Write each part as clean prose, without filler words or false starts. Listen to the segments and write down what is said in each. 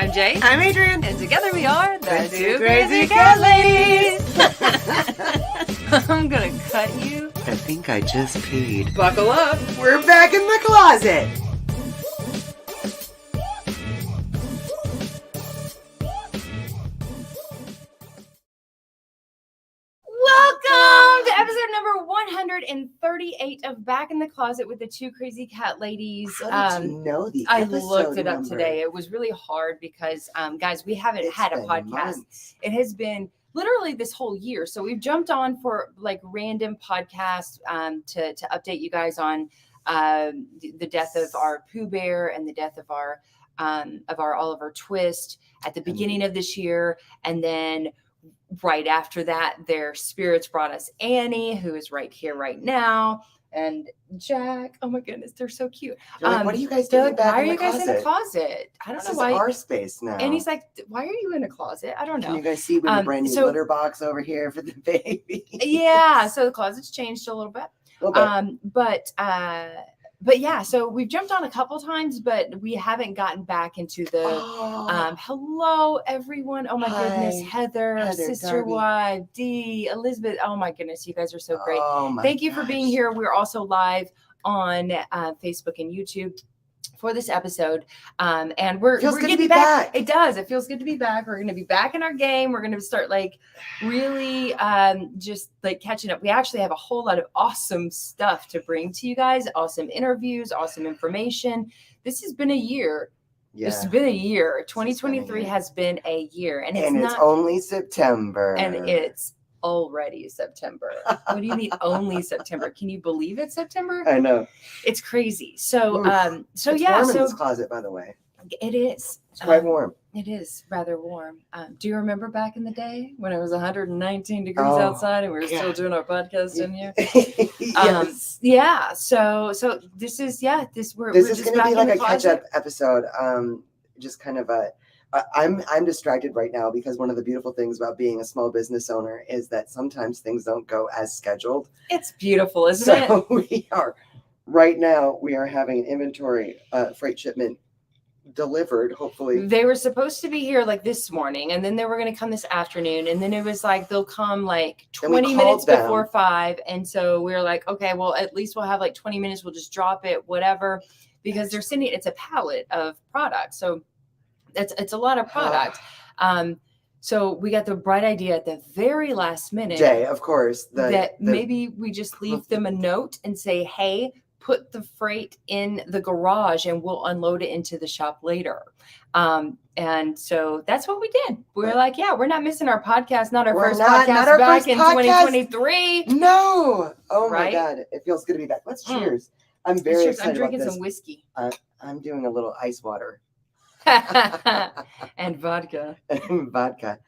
I'm Jay. I'm Adrian. And together we are the Two Crazy Cat Ladies. I'm gonna cut you. I think I just peed. Buckle up. We're back in the closet. Welcome to episode number 138 of Back in the Closet with the Two Crazy Cat Ladies. How did you know the I episode looked it up number? today. It was really hard because, guys, we haven't had a been podcast. months. It has been literally this whole year. So we've jumped on for like random podcasts to update you guys on the death of our Pooh Bear and the death of our Oliver Twist at the beginning of this year. And then right after that, their spirits brought us Annie, who is right here, right now, and Jack. Oh my goodness, they're so cute. Like, what are you guys doing back why in are the you guys closet? in the closet? I don't This know is why. our space now. And he's like, "Why are you in a closet?" I don't know. Can you guys see we have a brand new litter box over here for the baby? Yeah, so the closet's changed a little bit. But yeah, so we've jumped on a couple times, but we haven't gotten back into the hello everyone. Oh my goodness, Heather, sister Darby. wife, Dee, Elizabeth. Oh my goodness, you guys are so great. Oh my Thank you for gosh. being here. We're also live on Facebook and YouTube for this episode. And we're Feels good to getting be back. It does. It feels good to be back. We're going to be back in our game. We're going to start like really just like catching up. We actually have a whole lot of awesome stuff to bring to you guys. Awesome interviews, awesome information. This has been a year. Yeah. This has been a year. 2023 has been a year. And it's only September. And it's already September. What do you mean only September? Can you believe it's September? I know. It's crazy. So Oof. It's warm in this closet, by the way. It is. It's quite warm. It is rather warm. Do you remember back in the day when it was 119 degrees outside and we were still doing our podcast in here? Yes. Yeah. So this is we're This just is going to back be in like the a closet. catch-up episode. Just kind of I'm distracted right now because one of the beautiful things about being a small business owner is that sometimes things don't go as scheduled. It's beautiful, isn't it? So we are having an inventory freight shipment delivered, hopefully. They were supposed to be here like this morning, and then they were going to come this afternoon, and then it was like they'll come like 20 minutes before 5, and so we were like, okay, well, at least we'll have like 20 minutes. We'll just drop it, whatever, because they're sending it's a pallet of product, so it's a lot of product. So we got the bright idea at the very last minute, Jay, of course, maybe we just leave them a note and say, hey, put the freight in the garage and we'll unload it into the shop later. And so that's what we did. We were like, yeah, we're not missing our podcast, not our first podcast back in 2023. No. Oh Right? my God. It feels good to be back. Let's cheers. I'm very excited I'm drinking about this. some whiskey. I'm doing a little ice water. And vodka. Vodka.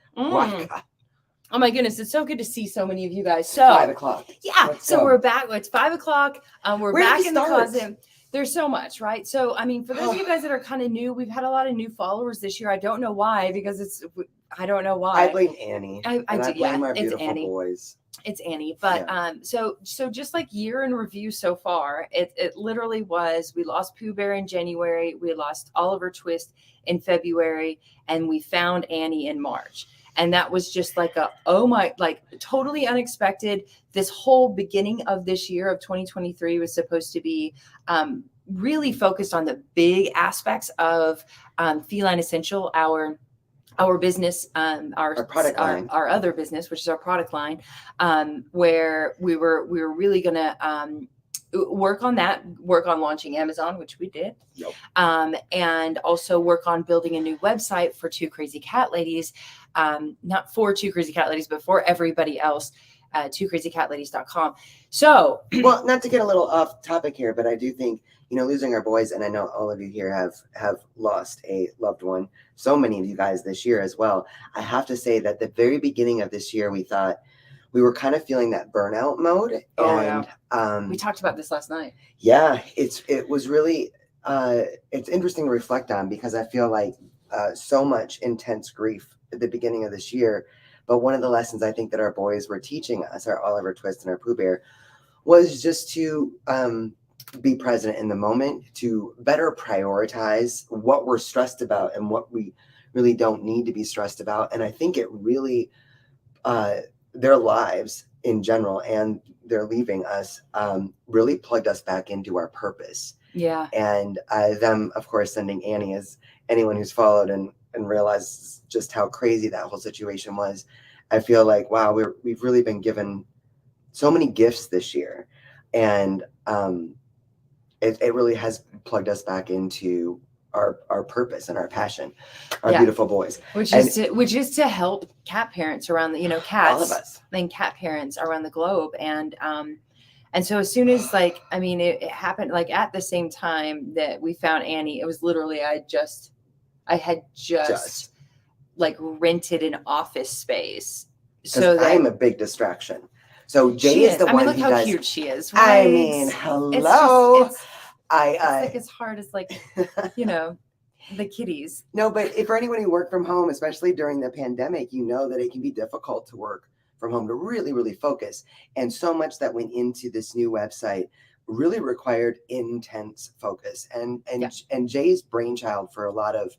Oh my goodness, it's so good to see so many of you guys. So 5 o'clock. yeah, Let's so go. we're back. It's 5 o'clock. We're Where did back we in the start? closet. There's so much, right? So I mean, for those of you guys that are kind of new, we've had a lot of new followers this year. I don't know why, because I don't know why. I blame Annie. I do, blame our it's beautiful Annie. boys. It's Annie. But so just like year in review so far, it literally was, we lost Pooh Bear in January, we lost Oliver Twist in February, and we found Annie in March. And that was just like totally unexpected. This whole beginning of this year of 2023 was supposed to be really focused on the big aspects of Feline Essential, our business, our product line, our other business, which is our product line, where we were really going to work on launching Amazon, which we did. Yep. And also work on building a new website for Two Crazy Cat Ladies, not for Two Crazy Cat Ladies, but for everybody else, twocrazycatladies.com. So, well, not to get a little off topic here, but I do think, losing our boys, and I know all of you here have lost a loved one. So many of you guys this year as well. I have to say that the very beginning of this year, we thought we were kind of feeling that burnout mode. We talked about this last night. Yeah, it was really, it's interesting to reflect on, because I feel like so much intense grief at the beginning of this year. But one of the lessons I think that our boys were teaching us, our Oliver Twist and our Pooh Bear, was just to be present in the moment, to better prioritize what we're stressed about and what we really don't need to be stressed about. And I think it really, their lives in general and they're leaving us, really plugged us back into our purpose. Yeah. And them, of course, sending Annie, as anyone who's followed and realized just how crazy that whole situation was. I feel like, wow, we've really been given so many gifts this year. And it really has plugged us back into our purpose and our passion, our beautiful boys. Which is to help cat parents around the, cats. All of us. And cat parents around the globe. And so as soon as it happened, like at the same time that we found Annie, it was literally, I had just like rented an office space. So that I'm a big distraction. So Jay is the one look who how does. Cute she is. Right? I mean, hello. It's like as hard as like, the kitties. No, but for anyone who worked from home, especially during the pandemic, that it can be difficult to work from home, to really, really focus. And so much that went into this new website really required intense focus. And Jay's brainchild for a lot of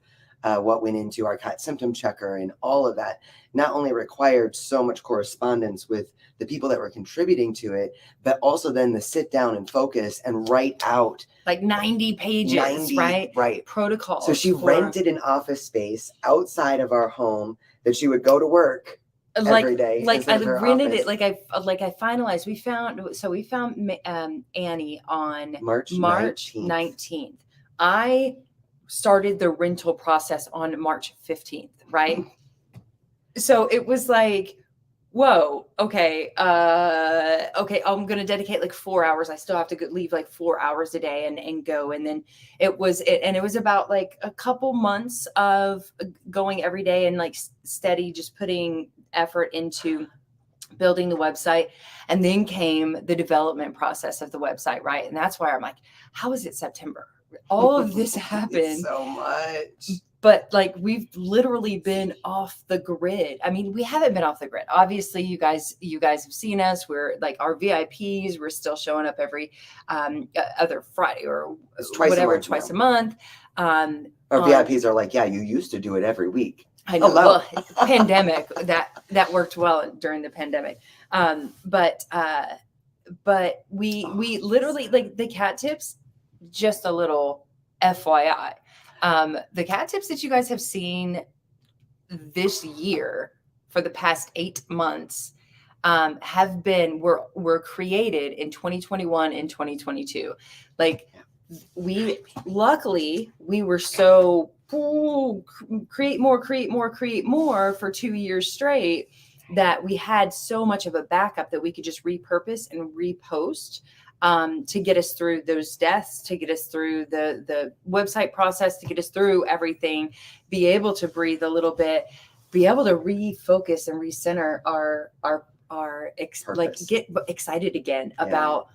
what went into our cat symptom checker and all of that not only required so much correspondence with the people that were contributing to it, but also then the sit down and focus and write out like 90 pages, right? Right. Protocols. So she rented an office space outside of our home that she would go to work every day. Like I rented it. Like I finalized. We found Annie on March 19th. I started the rental process on March 15th, right? So it was like, whoa, okay, I'm going to dedicate like 4 hours. I still have to leave like 4 hours a day and go. And then it was about like a couple months of going every day and like steady, just putting effort into building the website. And then came the development process of the website, right? And that's why I'm like, how is it September? All of this happened. So much. But like we've literally been off the grid. I mean, we haven't been off the grid. Obviously, you guys have seen us. We're like our VIPs. We're still showing up every other Friday or twice a month. Our VIPs are like, yeah, you used to do it every week. I know. Well, pandemic that worked well during the pandemic. But we literally, like, the cat tips. Just a little FYI. The cat tips that you guys have seen this year for the past 8 months were created in 2021 and 2022. Like we were so create more for 2 years straight that we had so much of a backup that we could just repurpose and repost to get us through those deaths, to get us through the website process, to get us through everything, be able to breathe a little bit, be able to refocus and recenter get excited again about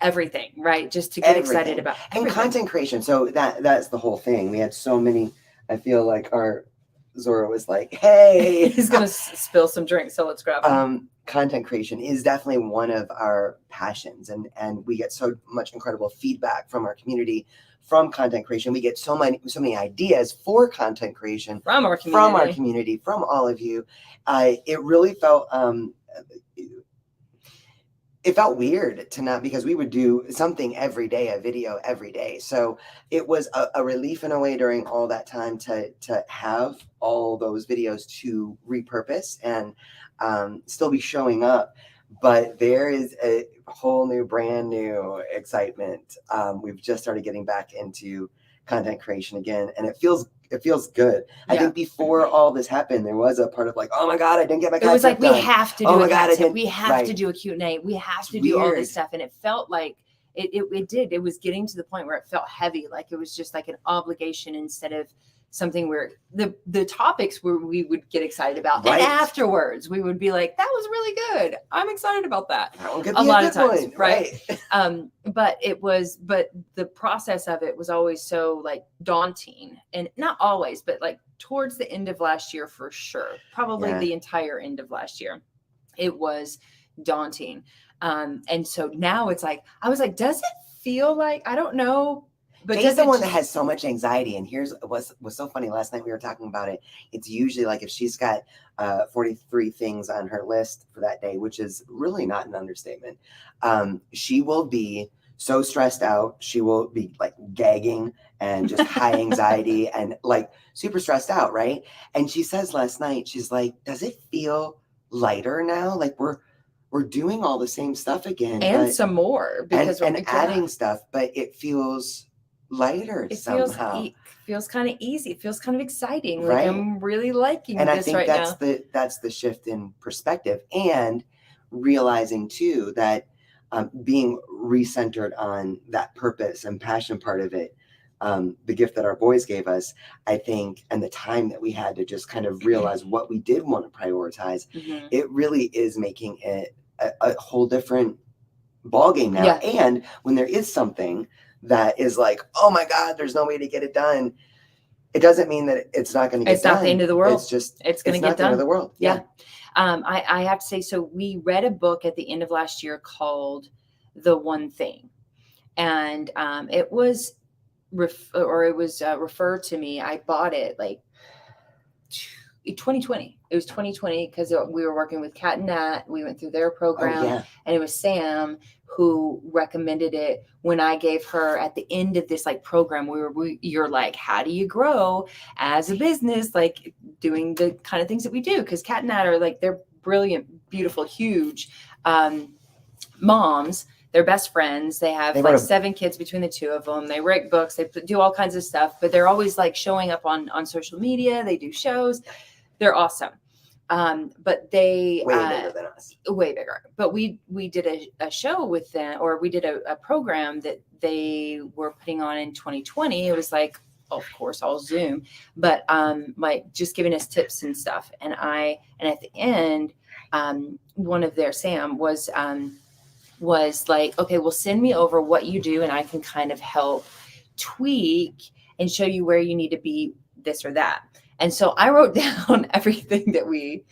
everything, right? Just to get excited about everything. And content creation. So that's the whole thing. We had so many, I feel like our Zora was like, hey, he's going to spill some drinks. So let's grab him. Content creation is definitely one of our passions, and we get so much incredible feedback from our community from content creation. We get so many ideas for content creation from our community, from all of you. It really felt it felt weird to not, because we would do something every day, a video every day. So it was a relief in a way during all that time to have all those videos to repurpose and still be showing up. But there is a whole new, brand new excitement. We've just started getting back into content creation again, and it feels good. I think before all this happened, there was a part of like, oh my God, I didn't get my. It was like, we have to do a cat tip. We have to do a Q&A. We have to do all this stuff. And it felt like it did. It was getting to the point where it felt heavy. Like it was just like an obligation instead of something where the topics where we would get excited about. Right. And afterwards we would be like, that was really good. I'm excited about that. A lot of times. One, right. But the process of it was always so like daunting, and not always, but like towards the end of last year, for sure. Probably the entire end of last year. It was daunting. And so now it's like, I was like, does it feel like, I don't know. But Jay's the one that has so much anxiety. And here's what's so funny. Last night we were talking about it. It's usually like if she's got 43 things on her list for that day, which is really not an understatement. She will be so stressed out. She will be like gagging and just high anxiety and like super stressed out. Right. And she says last night, she's like, does it feel lighter now? Like we're doing all the same stuff again. And some more because and adding stuff, but it feels lighter somehow. Feels kind of easy. It feels kind of exciting. Like Right. I'm really liking and this I think right that's now. that's the shift in perspective, and realizing too that being recentered on that purpose and passion part of it, the gift that our boys gave us, I think, and the time that we had to just kind of realize what we did want to prioritize, it really is making it a whole different ballgame now. Yeah. And when there is something that is like, oh my God, there's no way to get it done, it doesn't mean that it's not going to get done. It's not the end of the world. It's just, it's going to get the end of done. the world. Yeah. I have to say, so we read a book at the end of last year called The One Thing. And it was referred to me. I bought it like 2020. It was 2020 because we were working with Kat and Nat. We went through their program, and it was Sam who recommended it when I gave her at the end of this like program. You're like, how do you grow as a business, like doing the kind of things that we do? Because Kat and Nat are like, they're brilliant, beautiful, huge moms. They're best friends. They have like 7 kids between the two of them. They write books. They do all kinds of stuff, but they're always like showing up on social media. They do shows. They're awesome. But they way bigger than us. Way bigger. But we did a show with them, or we did a program that they were putting on in 2020. It was like, of course, all Zoom, but like just giving us tips and stuff. And at the end, one of their Sam was like, okay, well, send me over what you do, and I can kind of help tweak and show you where you need to be this or that. And so I wrote down everything that we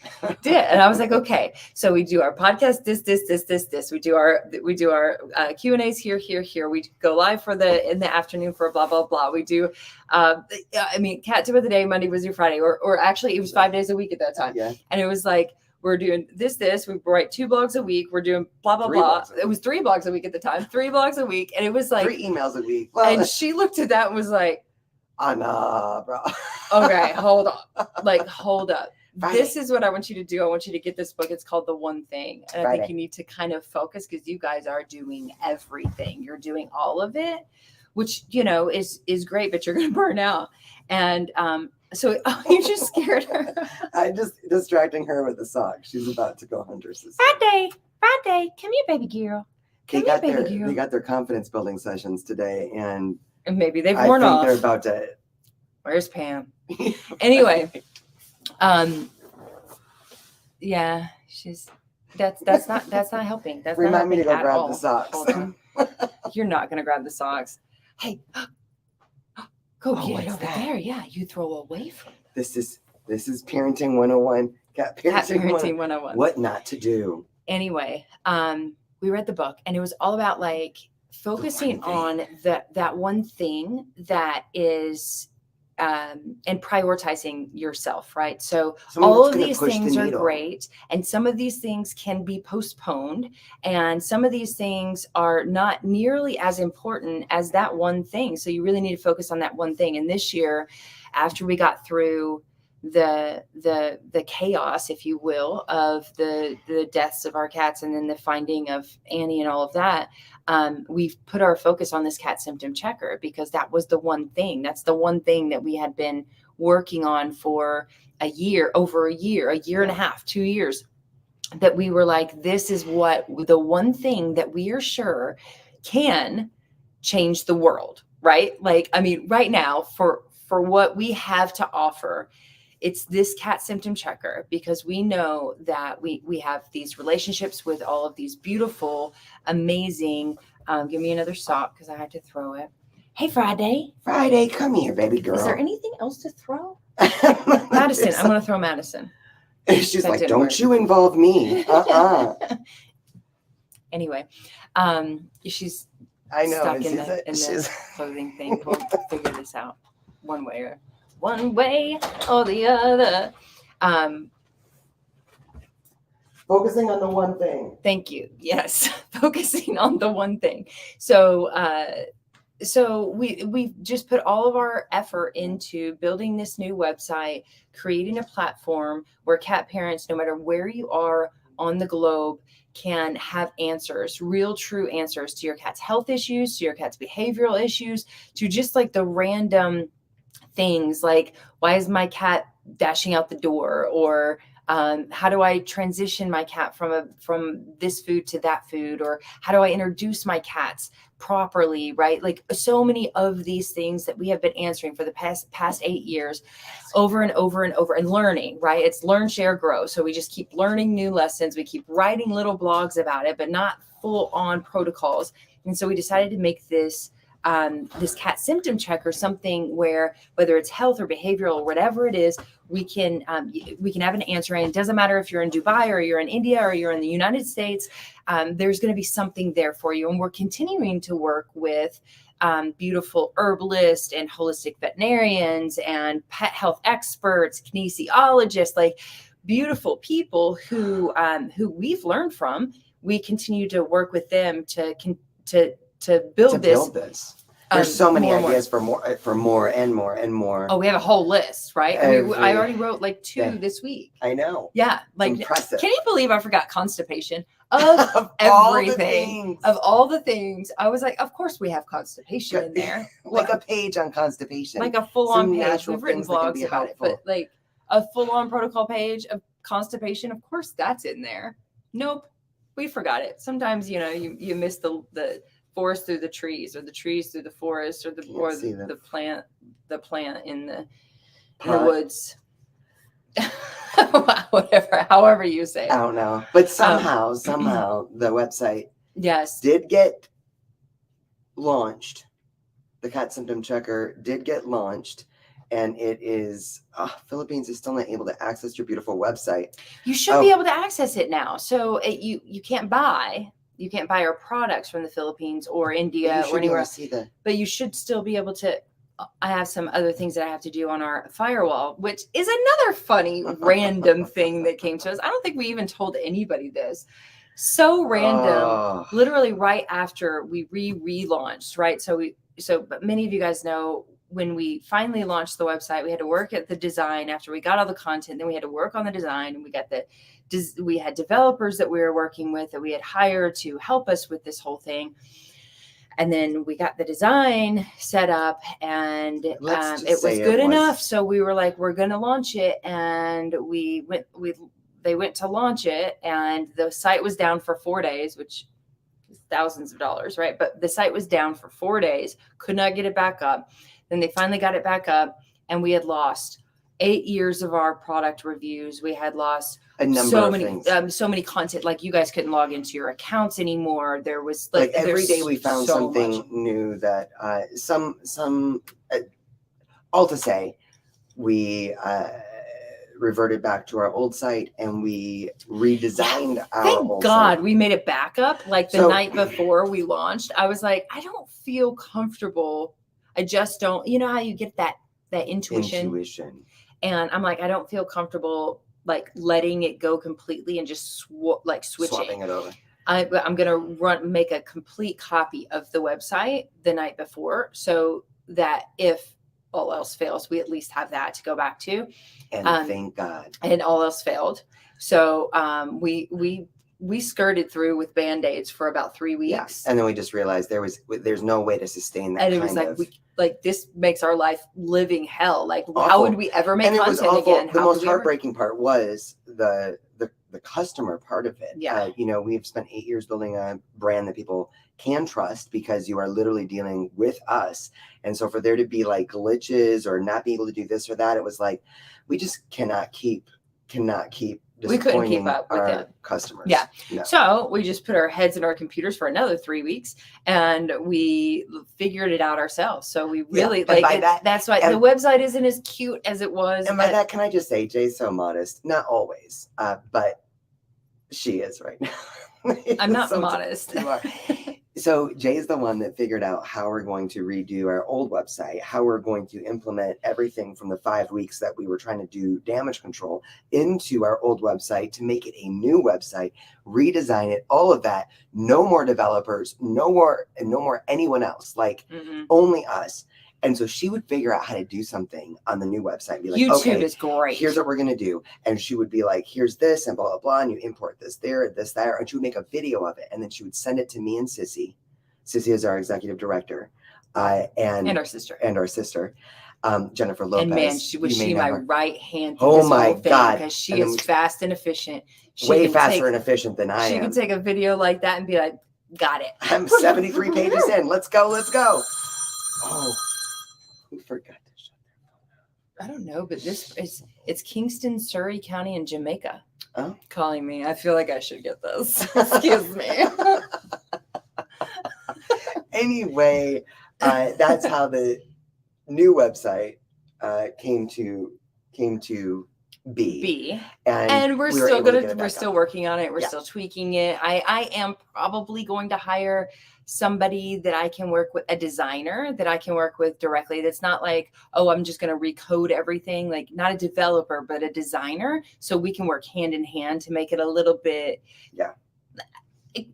did, and I was like, okay, so we do our podcast, this. We do our Q&As here. We go live in the afternoon for blah blah blah. We do, cat tip of the day, Monday, Wednesday, Friday, or actually it was 5 days a week at that time. Yeah. And it was like, we're doing this. We write 2 blogs a week. We're doing blah, blah, blah. It was 3 blogs a week at the time, 3 blogs a week. And it was like 3 emails a week. Well, and she looked at that and was like, nah, bro. Okay, hold on. Like, hold up. Friday. This is what I want you to do. I want you to get this book. It's called The One Thing. And I think you need to kind of focus because you guys are doing everything. You're doing all of it, which, is great, but you're going to burn out. And, so you just scared her. I just distracting her with the sock. She's about to go hunt her sister. Friday, come here, baby girl. They got their confidence building sessions today, and maybe they've worn off. They're about to. Where's Pam? Anyway, yeah, that's not helping. That's Remind not me to go grab all. the socks. You're not gonna grab the socks. Hey. Go get it over there. Yeah, you throw away from them. This is parenting 101. Cat parenting 101. What not to do. Anyway, we read the book, and it was all about like focusing on that one thing that is and prioritizing yourself, right? So all of these things are great, and some of these things can be postponed, and some of these things are not nearly as important as that one thing. So you really need to focus on that one thing. And this year, after we got through the chaos, if you will, of the deaths of our cats and then the finding of Annie and all of that, we've put our focus on this cat symptom checker because that was the one thing. That's the one thing that we had been working on for over a year and a half, 2 years, that we were like, this is what the one thing that we are sure can change the world, right? Like, I mean, right now for what we have to offer, it's this cat symptom checker, because we know that we have these relationships with all of these beautiful, amazing, give me another sock because I had to throw it. Hey, Friday, come here, baby girl. Is there anything else to throw? Madison, I'm going to throw Madison. She's like, don't you involve me. Anyway, she's I know. stuck in She's the she's clothing thing. We'll figure this out one way or the other. focusing on the one thing. Thank you. Yes, focusing on the one thing. So we just put all of our effort into building this new website, creating a platform where cat parents, no matter where you are on the globe, can have answers, real true answers to your cat's health issues, to your cat's behavioral issues, to just like the random things like, why is my cat dashing out the door? Or how do I transition my cat from this food to that food? Or how do I introduce my cats properly, right? Like so many of these things that we have been answering for the past 8 years over and over and over, and learning, right? It's learn, share, grow. So we just keep learning new lessons. We keep writing little blogs about it, but not full on protocols. And so we decided to make this cat symptom checker, something where whether it's health or behavioral or whatever it is, we can have an answer. And it doesn't matter if you're in Dubai or you're in India or you're in the United States, there's going to be something there for you. And we're continuing to work with beautiful herbalists and holistic veterinarians and pet health experts, kinesiologists, like beautiful people who build learn from. We continue to work with them to build this. There's so many more ideas for more and more. Oh, we have a whole list, right? I already wrote like 2 this week. I know. Yeah, like impressive. Can you believe I forgot constipation? Of everything, of all the things, I was like, of course we have constipation in there. Like a page on constipation, like a full-on page. natural We've written things that can be blogs about it, helpful. but like a full-on protocol page of constipation, of course that's in there. Nope, we forgot it. Sometimes you miss the forest through the trees, or the trees through the forest, or the plant in the woods. Whatever, however you say it. I don't know, but somehow the website did get launched. The Cat Symptom Checker did get launched, and it is Philippines is still not able to access your beautiful website. You should be able to access it now. So you can't buy our products from the Philippines or India or anywhere else, but you should still be able to. I have some other things that I have to do on our firewall, which is another funny random thing that came to us. I don't think we even told anybody this. So random, literally right after we relaunched, right? But many of you guys know, when we finally launched the website, we had to work at the design after we got all the content. Then we had to work on the design, and we had developers that we were working with that we had hired to help us with this whole thing. And then we got the design set up, and it was good enough. So we were like, we're going to launch it. And they went to launch it, and the site was down for 4 days, which is thousands of dollars, right? But the site was down for 4 days, could not get it back up. Then they finally got it back up, and we had lost 8 years of our product reviews. We had lost so many content. Like, you guys couldn't log into your accounts anymore. There was like every day we found something new that all to say, we reverted back to our old site, and we redesigned our Thank God site. We made it back up. Like the night before we launched, I was like, I don't feel comfortable. I just don't. You know how you get that intuition. And I'm like, I don't feel comfortable like letting it go completely and just switching it over. I'm gonna make a complete copy of the website the night before, so that if all else fails, we at least have that to go back to. And thank God. And all else failed. So we skirted through with Band-Aids for about 3 weeks. Yeah. And then we just realized there's no way to sustain that. And it was like, this makes our life living hell. Like, awful. How would we ever make content again? The most heartbreaking part was the customer part of it. Yeah. We've spent 8 years building a brand that people can trust, because you are literally dealing with us. And so for there to be like glitches or not be able to do this or that, it was like, we just cannot keep we couldn't keep up with our customers. Yeah. No. So we just put our heads in our computers for another 3 weeks, and we figured it out ourselves. So we really that's why the website isn't as cute as it was. And by that, can I just say, Jay's so modest, not always, but she is right now. I'm not modest. You are. So Jay is the one that figured out how we're going to redo our old website, how we're going to implement everything from the 5 weeks that we were trying to do damage control into our old website to make it a new website, redesign it, all of that. No more developers, no more anyone else, like only us. And so she would figure out how to do something on the new website and be like, YouTube okay, is great. Here's what we're going to do. And she would be like, here's this and blah, blah, blah. And you import this there, this, there. And she would make a video of it. And then she would send it to me and Sissy. Sissy is our executive director. And our sister. Jennifer Lopez. And man, was she my right hand? Oh my God. Because she is fast and efficient. Way faster and efficient than I am. She can take a video like that and be like, got it. I'm 73 pages in. Let's go. Oh. Who forgot to shut their phone? I don't know, but it's Kingston, Surrey County in Jamaica. Oh. Calling me. I feel like I should get this. Excuse me. Anyway, that's how the new website came to be. And we're still working on it. We're Yeah. still tweaking it. I am probably going to hire somebody that I can work with, a designer that I can work with directly. That's not like, oh, I'm just going to recode everything. Like, not a developer, but a designer. So we can work hand in hand to make it a little bit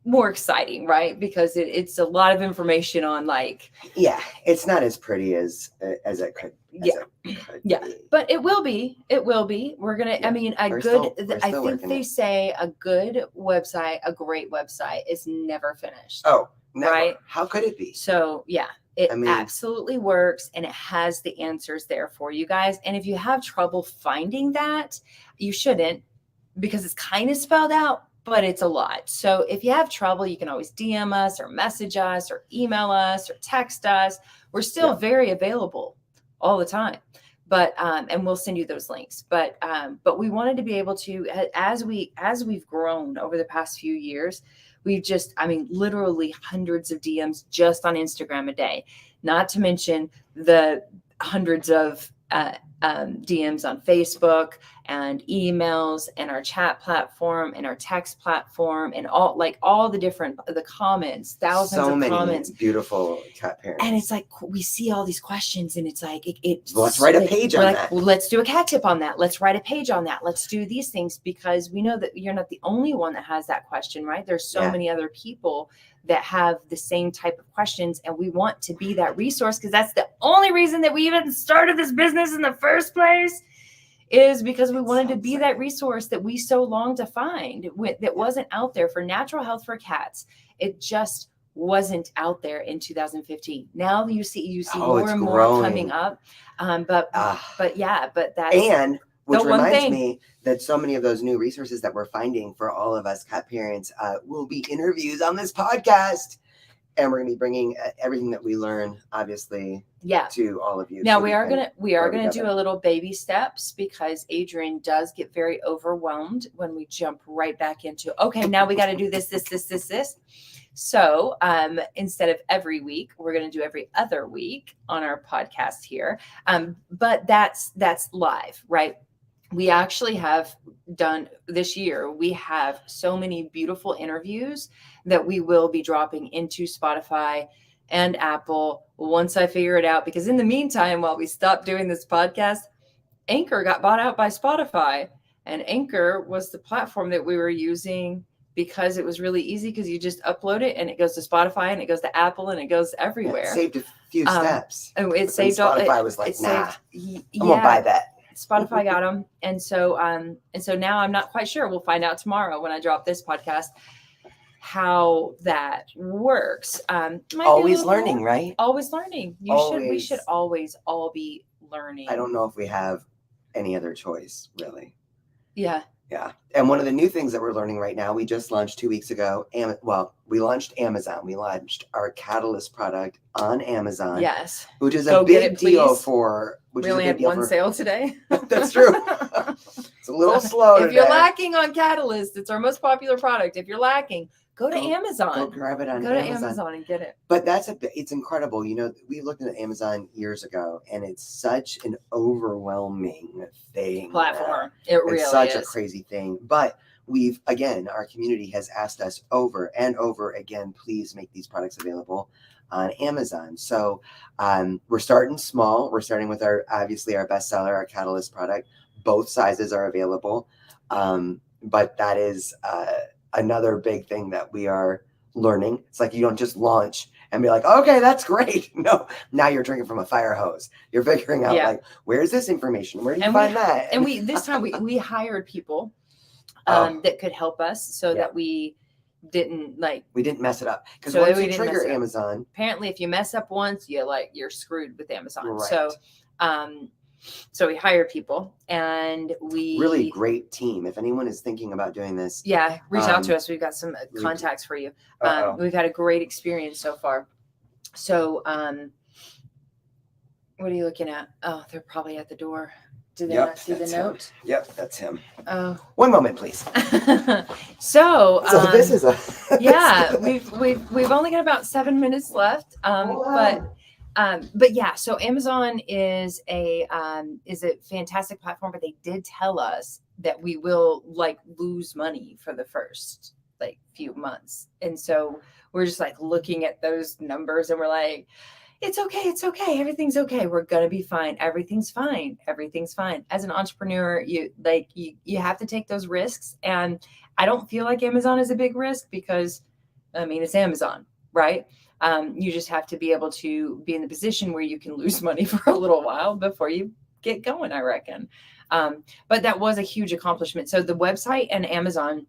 more exciting, right? Because it's a lot of information on like. Yeah, it's not as pretty as it could. But it will be. We're gonna. Yeah. I mean, I think they say a good website, a great website, is never finished. Oh, never. Right? How could it be? So yeah, it absolutely works, and it has the answers there for you guys. And if you have trouble finding that, you shouldn't, because it's kind of spelled out, but it's a lot. So if you have trouble, you can always DM us or message us or email us or text us. We're still very available all the time, but and we'll send you those links. But we wanted to be able to, as we've grown over the past few years, we've just, literally hundreds of DMs just on Instagram a day, not to mention the hundreds of DMs on Facebook and emails and our chat platform and our text platform and all the comments, thousands of comments. Beautiful cat parents. And it's like, we see all these questions and it's like, let's write a page on that. Well, let's do a cat tip on that. Let's write a page on that. Let's do these things, because we know that you're not the only one that has that question, right? There's so many other people that have the same type of questions, and we want to be that resource, because that's the only reason that we even started this business in the first place, is because we wanted to be that resource that we so long to find that wasn't out there for natural health for cats. It just wasn't out there in 2015. Now you see more and more coming up. But that's, and which reminds me that so many of those new resources that we're finding for all of us cat parents will be interviews on this podcast. And we're going to be bringing everything that we learn, obviously, to all of you. Now, we are going to do a little baby steps, because Adrian does get very overwhelmed when we jump right back into, okay, now we got to do this. So instead of every week, we're going to do every other week on our podcast here. But that's live, right? We actually have done this year. We have so many beautiful interviews that we will be dropping into Spotify and Apple once I figure it out. Because in the meantime, while we stopped doing this podcast, Anchor got bought out by Spotify, and Anchor was the platform that we were using because it was really easy, because you just upload it and it goes to Spotify and it goes to Apple and it goes everywhere. It saved a few steps. And it saved Spotify was like, nah, I'm gonna buy that. Spotify got them. And so now I'm not quite sure. We'll find out tomorrow when I drop this podcast how that works. Always learning, right? Always learning. We should always all be learning. I don't know if we have any other choice, really. Yeah. Yeah. And one of the new things that we're learning right now, we just launched 2 weeks ago. We launched Amazon. We launched our Catalyst product on Amazon. Yes. Which is a big deal for. We only had one sale today. That's true. It's a little slow. If you're lacking on Catalyst, it's our most popular product. If you're lacking, go to Amazon. Go grab it on Amazon. Go to Amazon and get it. But it's incredible. We looked at Amazon years ago, and it's such an overwhelming thing. Platform. It really is. It's such a crazy thing. But our community has asked us over and over again, please make these products available on Amazon. So we're starting small. We're starting with obviously our bestseller, our Catalyst product. Both sizes are available. But that is another big thing that we are learning. It's like you don't just launch and be like, okay, that's great. No, now you're drinking from a fire hose. You're figuring out like, where's this information? Where do you find that? And this time we hired people that could help us so that we didn't mess it up. Because so once you trigger Amazon, apparently if you mess up once, you're screwed with Amazon. Right. So we hire people, and we really great team. If anyone is thinking about doing this, reach out to us. We've got some contacts for you. We've had a great experience so far. So what are you looking at? Oh, they're probably at the door. Did they not see the note? Yep, that's him. Oh, 1 moment, please. So this is a we've only got about 7 minutes left. But yeah, so Amazon is a fantastic platform, but they did tell us that we will lose money for the first few months. And so we're just looking at those numbers and we're like, it's okay. Everything's okay. We're going to be fine. Everything's fine. As an entrepreneur, you have to take those risks. And I don't feel like Amazon is a big risk because it's Amazon, right? You just have to be able to be in the position where you can lose money for a little while before you get going, I reckon. But that was a huge accomplishment. So the website and Amazon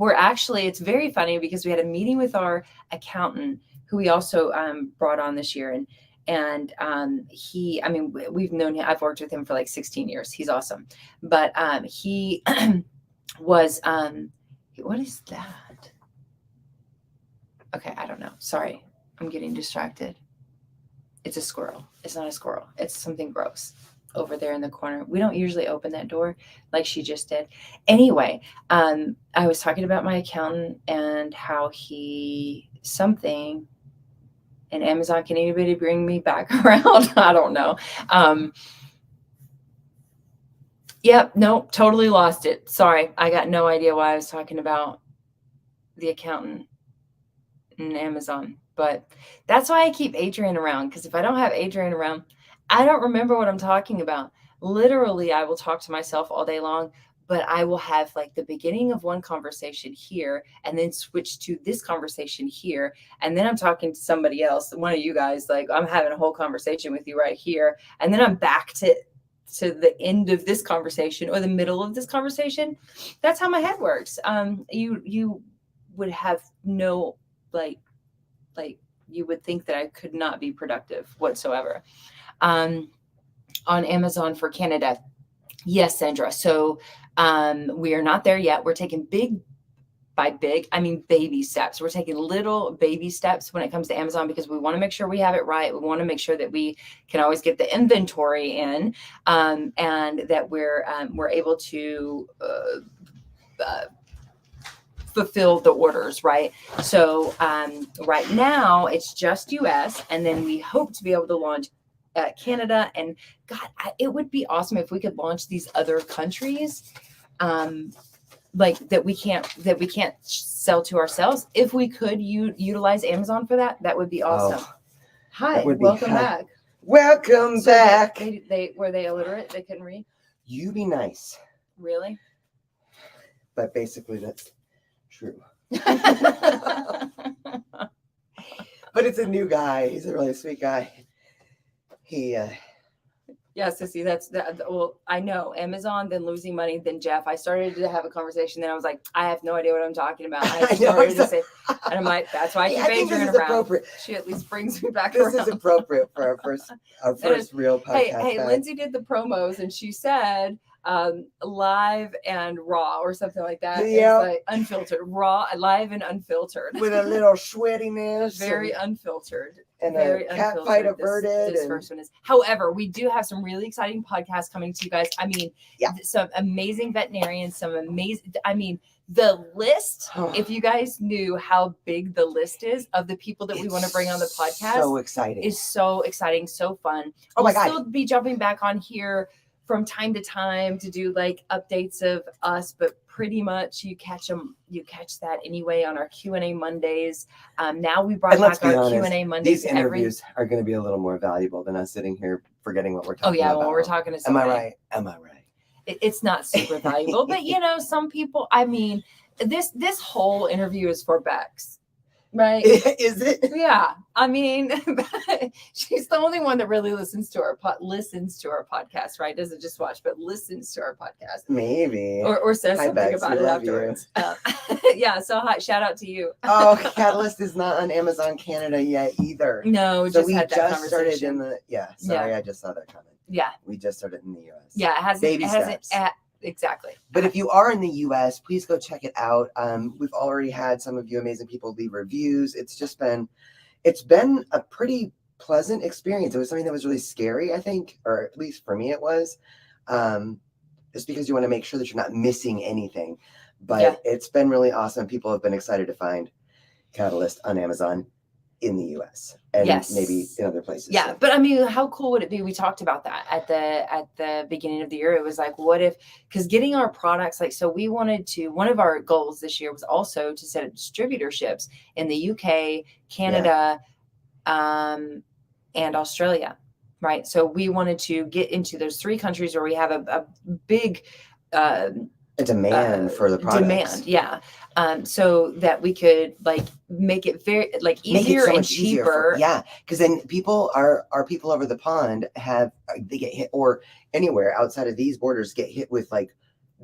were actually, it's very funny because we had a meeting with our accountant who we also brought on this year. And we've known him. I've worked with him for 16 years. He's awesome. But he was, what is that? Okay. I don't know. Sorry. I'm getting distracted. It's a squirrel. It's not a squirrel. It's something gross over there in the corner. We don't usually open that door like she just did. Anyway, I was talking about my accountant and how and Amazon, can anybody bring me back around? I don't know. Yep. Nope. Totally lost it. Sorry. I got no idea why I was talking about the accountant and Amazon. But that's why I keep Adrian around, because if I don't have Adrian around, I don't remember what I'm talking about. Literally, I will talk to myself all day long, but I will have the beginning of one conversation here and then switch to this conversation here. And then I'm talking to somebody else, one of you guys, I'm having a whole conversation with you right here. And then I'm back to the end of this conversation or the middle of this conversation. That's how my head works. You would have no, you would think that I could not be productive whatsoever. On Amazon for Canada. Yes, Sandra. So we are not there yet. We're taking baby steps. We're taking little baby steps when it comes to Amazon because we want to make sure we have it right. We want to make sure that we can always get the inventory in, and that we're able to fulfill the orders, right? So right now it's just US, and then we hope to be able to launch Canada. And God, it would be awesome if we could launch these other countries that we can't sell to ourselves. If we could utilize Amazon for that, that would be awesome. Hi, welcome back. Welcome back. They were they illiterate? They couldn't read? You be nice. Really? But basically that's true. But it's a new guy. He's a really sweet guy. Yeah, Sissy, that's that. Well, I know Amazon, then losing money, then Jeff. I started to have a conversation, then I was like, I have no idea what I'm talking about. I started to say, and I'm like, that's why I keep Adrian around. She at least brings me back around. This is appropriate for our first real podcast. Hey, Lindsay did the promos, and she said live and raw or something like that. Yeah, it's unfiltered, raw, live and unfiltered, with a little sweatiness, very unfiltered. And a cat fight averted. This first one is. However, we do have some really exciting podcasts coming to you guys. Some amazing veterinarians, the list, if you guys knew how big the list is of the people that we want to bring on the podcast. So exciting. Is so exciting, so fun. Oh my God. We'll still be jumping back on here from time to time to do like updates of us, but pretty much you catch that anyway on our Q&A Mondays. Now we brought back our Q&A Mondays. These interviews are going to be a little more valuable than us sitting here forgetting what we're talking about. When we're talking to Am I somebody. right? It's not super valuable, but some people, I mean, this whole interview is for Bex. Right? Is it? Yeah. I mean, she's the only one that really listens to our podcast, right? Doesn't just watch, but listens to our podcast. Maybe. Or says Hi, something Bex, about it afterwards. Yeah. So shout out to you. Oh, Catalyst is not on Amazon Canada yet either. No, so just we had that just started conversation. I just saw that comment. Yeah. We just started in the US. Yeah, it hasn't exactly. But if you are in the US, please go check it out. We've already had some of you amazing people leave reviews. It's been a pretty pleasant experience. It was something that was really scary, I think, or at least for me it was. Just because you want to make sure that you're not missing anything. But It's been really awesome. People have been excited to find Catalyst on Amazon in the US and maybe in other places. Yeah. So. But I mean, how cool would it be? We talked about that at the beginning of the year. It was like, what if, because getting our products, we wanted to, one of our goals this year was also to set up distributorships in the UK, Canada, and Australia. Right. So we wanted to get into those 3 countries where we have a big, a demand for the products. So that we could make it very easier and cheaper. Because then people over the pond they get hit, or anywhere outside of these borders get hit with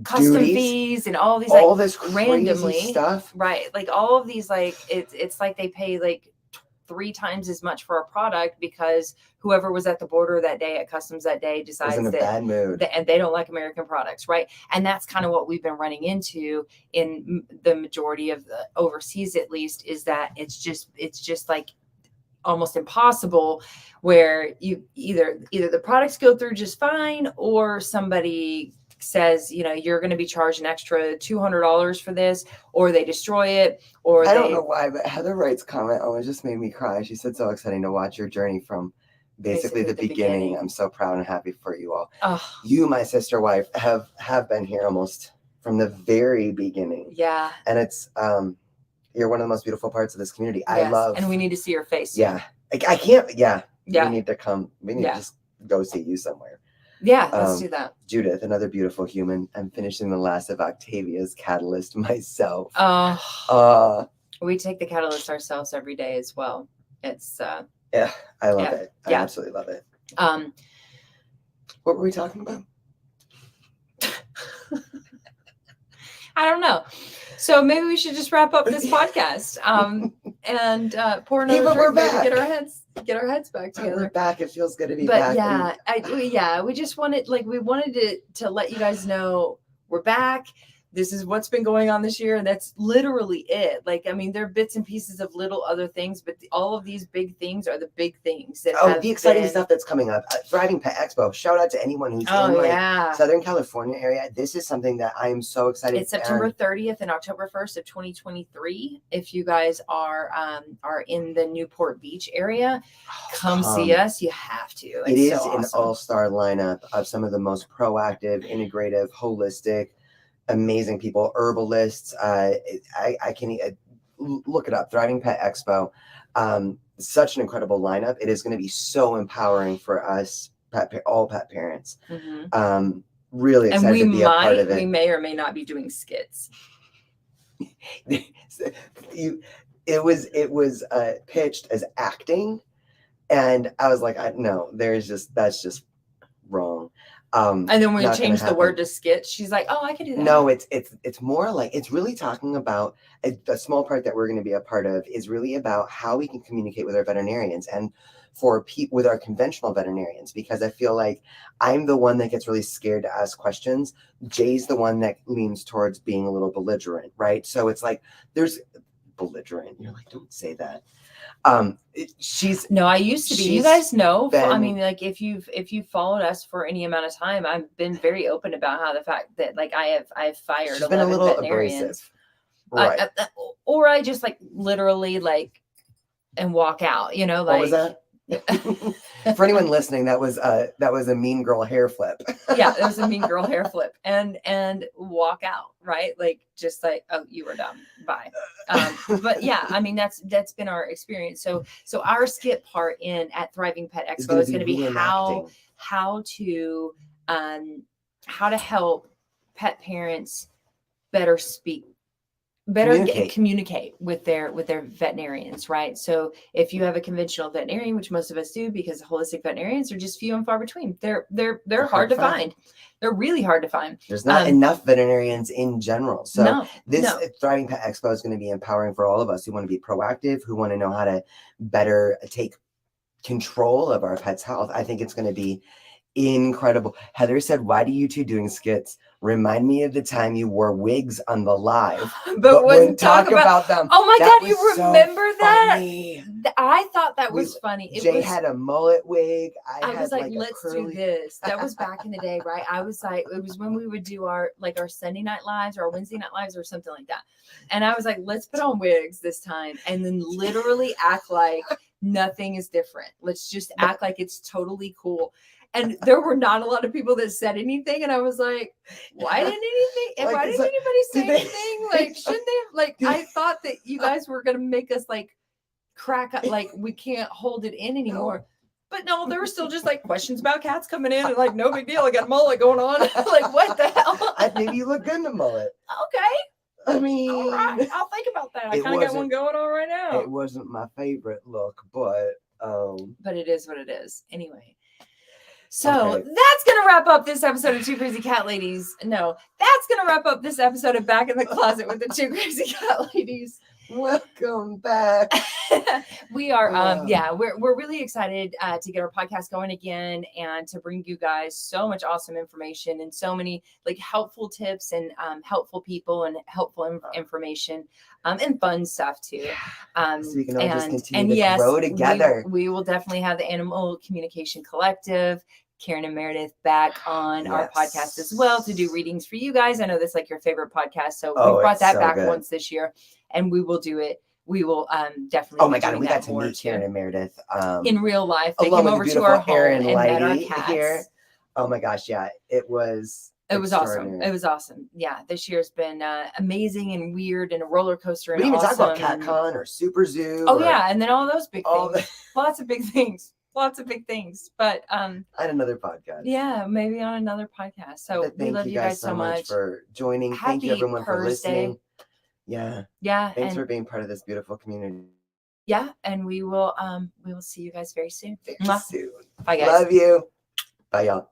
custom duties, fees and all these all this randomly crazy stuff. Right. All of these it's like they pay 3 times as much for a product because whoever was at the border that day, at customs that day, decides in a bad mood and they don't like American products, right? And that's kind of what we've been running into in the majority of the overseas, at least, is that it's just almost impossible, where you either the products go through just fine, or somebody says, you're going to be charged an extra $200 for this, or they destroy it, or I don't know why, but Heather Wright's comment always just made me cry. She said, so exciting to watch your journey from basically the beginning. I'm so proud and happy for you all. You, my sister wife, have been here almost from the very beginning. Yeah. And it's you're one of the most beautiful parts of this community. Yes. I love, and we need to see your face. Yeah. I can't. Yeah. We need to come. We need to just go see you somewhere. Yeah, let's do that. Judith, another beautiful human. I'm finishing the last of Octavia's Catalyst myself. We take the Catalyst ourselves every day as well. It's I love it. I absolutely love it. What were we talking about? I don't know. So maybe we should just wrap up this podcast and pour another drink to get our heads back together. We're back. It feels good to be back. We just wanted to let you guys know we're back. This is what's been going on this year, and that's literally it. There are bits and pieces of little other things, but all of these big things are the big things. The exciting stuff that's coming up. Thriving Pet Expo. Shout out to anyone who's in Southern California area. This is something that I am so excited. It's September 30th and October 1st of 2023. If you guys are in the Newport Beach area, come see us. You have to. It is an all-star lineup of some of the most proactive, integrative, holistic, amazing people, herbalists. I can look it up. Thriving Pet Expo. Such an incredible lineup. It is going to be so empowering for us, all pet parents. Mm-hmm. Really excited to be a part of it. We may or may not be doing skits. It was pitched as acting, and I was like, no, that's just wrong. And then when we changed the word to skit, she's like, "Oh, I could do that." No, it's more like, it's really talking about a small part that we're going to be a part of is really about how we can communicate with our veterinarians and with our conventional veterinarians, because I feel like I'm the one that gets really scared to ask questions. Jay's the one that leans towards being a little belligerent, right? So it's like there's belligerent. You're like, don't say that. I used to be. You guys know. If you've followed us for any amount of time, I've been very open about how the fact that I've fired 11 veterinarians, right? Or I just literally and walk out. What was that? For anyone listening, that was a mean girl hair flip. Yeah, it was a mean girl hair flip, and walk out, right? Like, just like, oh, you were dumb, bye. But yeah, I mean, that's been our experience. So our skit part in at Thriving Pet Expo is going to be how to help pet parents better communicate with their veterinarians, right? So if you have a conventional veterinarian, which most of us do, because holistic veterinarians are just few and far between, they're hard to find. They're really hard to find. There's not enough veterinarians in general. So this No. Thriving Pet Expo is going to be empowering for all of us who want to be proactive, who want to know how to better take control of our pet's health. I think it's going to be incredible. Heather said, "Why do you two doing skits remind me of the time you wore wigs on the live, but wouldn't talk about them?" Oh my That God, you was so remember that? funny. I thought that was funny. Jay had a mullet wig. I was like, a let's curly... do this. That was back in the day, right? I was like, it was when we would do our Sunday night lives or our Wednesday night lives or something like that. And I was like, let's put on wigs this time and then literally act like nothing is different. Let's just act like it's totally cool. And there were not a lot of people that said anything. And I was like, why didn't anybody say anything? Like, shouldn't they have, like, I thought that you guys were going to make us like crack up, like we can't hold it in anymore. But no, there were still just like questions about cats coming in and like, no big deal. I got a mullet going on. Like, what the hell? Maybe you look good in a mullet. Okay. I mean, all right, I'll think about that. I kind of got one going on right now. It wasn't my favorite look, but it is what it is. Anyway. So that's going to wrap up this episode of Two Crazy Cat Ladies. No, that's going to wrap up this episode of Back in the Closet with the Two Crazy Cat Ladies. Welcome back. We are, we're really excited to get our podcast going again and to bring you guys so much awesome information and so many like helpful tips and helpful people and helpful information and fun stuff too. So we can all just continue to grow together. We will definitely have the Animal Communication Collective, Karen and Meredith, back on our podcast as well to do readings for you guys. I know that's like your favorite podcast, so we brought that back once this year, and we will do it. We will definitely. Oh my God, we got to meet Karen and Meredith in real life. They came over to our home and met our cats. Here. Oh my gosh, yeah, it was awesome. It was awesome. Yeah, this year's been amazing and weird and a roller coaster. We didn't even talk about CatCon or Super Zoo. Oh yeah, and then all those big things. Lots of big things. Lots of big things, but on another podcast. Yeah, maybe on another podcast. So we love you guys so much for joining. Thank you everyone for listening. Yeah. Thanks for being part of this beautiful community. Yeah, and we will see you guys very soon. Very soon. Bye guys. Love you. Bye y'all.